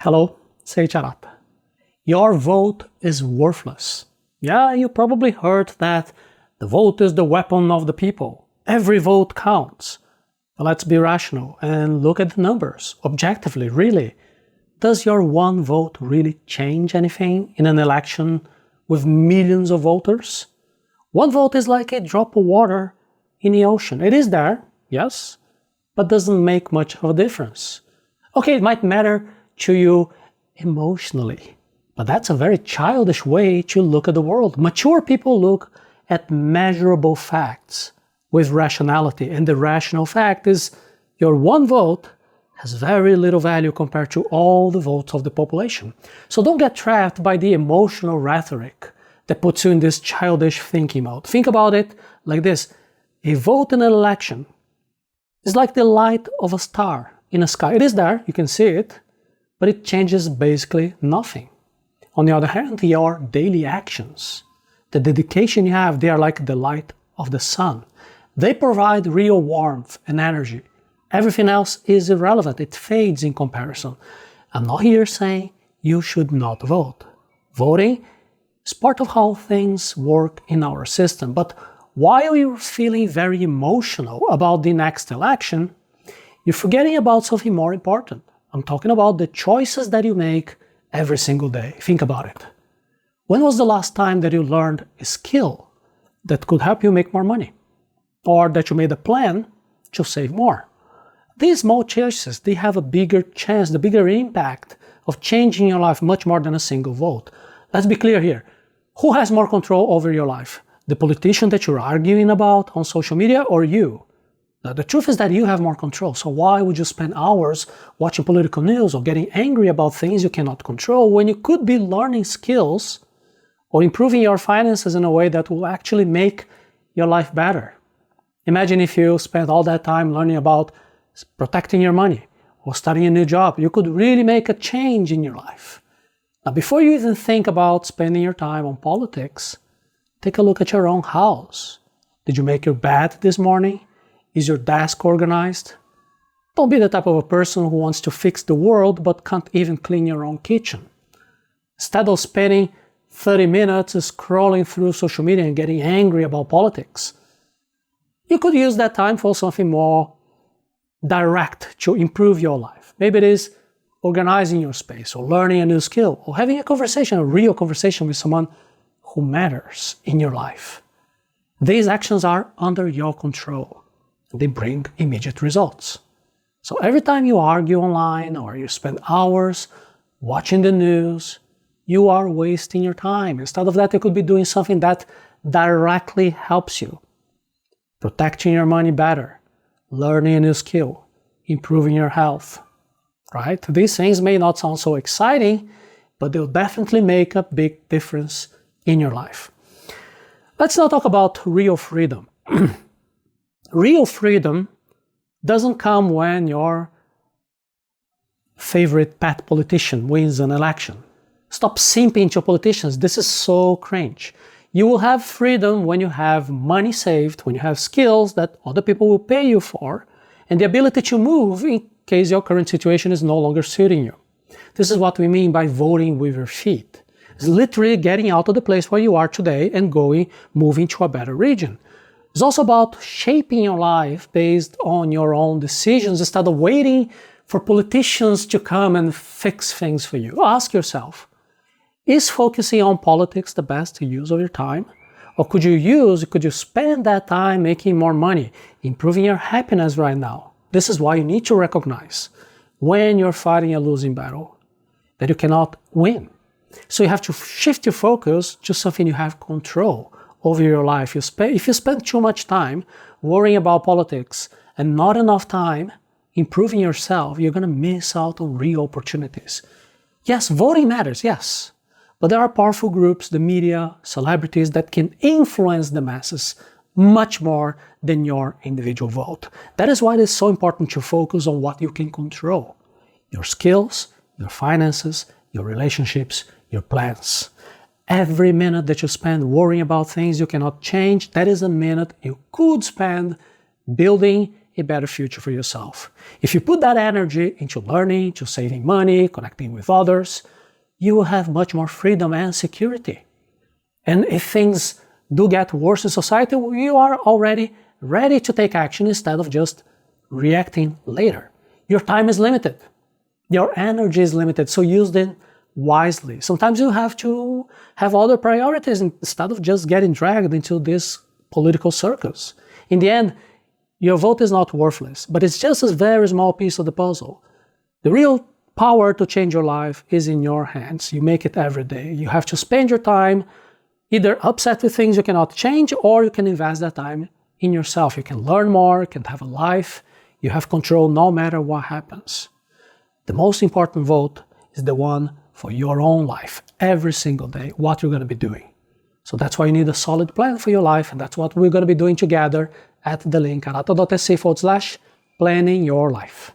Hello, Seiiti Arata. Your vote is worthless. Yeah, you probably heard that the vote is the weapon of the people. Every vote counts. But let's be rational and look at the numbers. Objectively, really. Does your one vote really change anything in an election with millions of voters? One vote is like a drop of water in the ocean. It is there, yes, but doesn't make much of a difference. Okay, it might matter to you emotionally, but that's a very childish way to look at the world. Mature people look at measurable facts with rationality, and the rational fact is your one vote has very little value compared to all the votes of the population. So don't get trapped by the emotional rhetoric that puts you in this childish thinking mode. Think about it like this. A vote in an election is like the light of a star in the sky. It is there, you can see it, but it changes basically nothing. On the other hand, your daily actions, the dedication you have, they are like the light of the sun. They provide real warmth and energy. Everything else is irrelevant. It fades in comparison. I'm not here saying you should not vote. Voting is part of how things work in our system. But while you're feeling very emotional about the next election, you're forgetting about something more important. I'm talking about the choices that you make every single day. Think about it. When was the last time that you learned a skill that could help you make more money? Or that you made a plan to save more? These small choices, they have a bigger chance, the bigger impact of changing your life much more than a single vote. Let's be clear here. Who has more control over your life? The politician that you're arguing about on social media or you? Now, the truth is that you have more control, so why would you spend hours watching political news or getting angry about things you cannot control when you could be learning skills or improving your finances in a way that will actually make your life better? Imagine if you spent all that time learning about protecting your money or starting a new job. You could really make a change in your life. Now, before you even think about spending your time on politics, take a look at your own house. Did you make your bed this morning? Is your desk organized? Don't be the type of a person who wants to fix the world but can't even clean your own kitchen. Instead of spending 30 minutes scrolling through social media and getting angry about politics, you could use that time for something more direct to improve your life. Maybe it is organizing your space or learning a new skill or having a conversation, a real conversation with someone who matters in your life. These actions are under your control. They bring immediate results. So every time you argue online or you spend hours watching the news, you are wasting your time. Instead of that, you could be doing something that directly helps you. Protecting your money better, learning a new skill, improving your health, right? These things may not sound so exciting, but they'll definitely make a big difference in your life. Let's now talk about real freedom. Real freedom doesn't come when your favorite pet politician wins an election. Stop simping to politicians. This is so cringe. You will have freedom when you have money saved, when you have skills that other people will pay you for, and the ability to move in case your current situation is no longer suiting you. This is what we mean by voting with your feet. It's literally getting out of the place where you are today and moving to a better region. It's also about shaping your life based on your own decisions instead of waiting for politicians to come and fix things for you. Ask yourself, is focusing on politics the best use of your time? Or could you spend that time making more money, improving your happiness right now? This is why you need to recognize when you're fighting a losing battle, that you cannot win. So you have to shift your focus to something you have control over your life. If you spend too much time worrying about politics and not enough time improving yourself, you're going to miss out on real opportunities. Yes, voting matters, yes. But there are powerful groups, the media, celebrities that can influence the masses much more than your individual vote. That is why it is so important to focus on what you can control. Your skills, your finances, your relationships, your plans. Every minute that you spend worrying about things you cannot change, that is a minute you could spend building a better future for yourself. If you put that energy into learning, to saving money, connecting with others, you will have much more freedom and security. And if things do get worse in society, you are already ready to take action instead of just reacting later. Your time is limited. Your energy is limited, so use it wisely. Sometimes you have to have other priorities instead of just getting dragged into this political circus. In the end, your vote is not worthless, but it's just a very small piece of the puzzle. The real power to change your life is in your hands. You make it every day. You have to spend your time either upset with things you cannot change, or you can invest that time in yourself. You can learn more, you can have a life, you have control no matter what happens. The most important vote is the one for your own life, every single day, what you're going to be doing. So that's why you need a solid plan for your life, and that's what we're going to be doing together at the link arata.se/planning your life.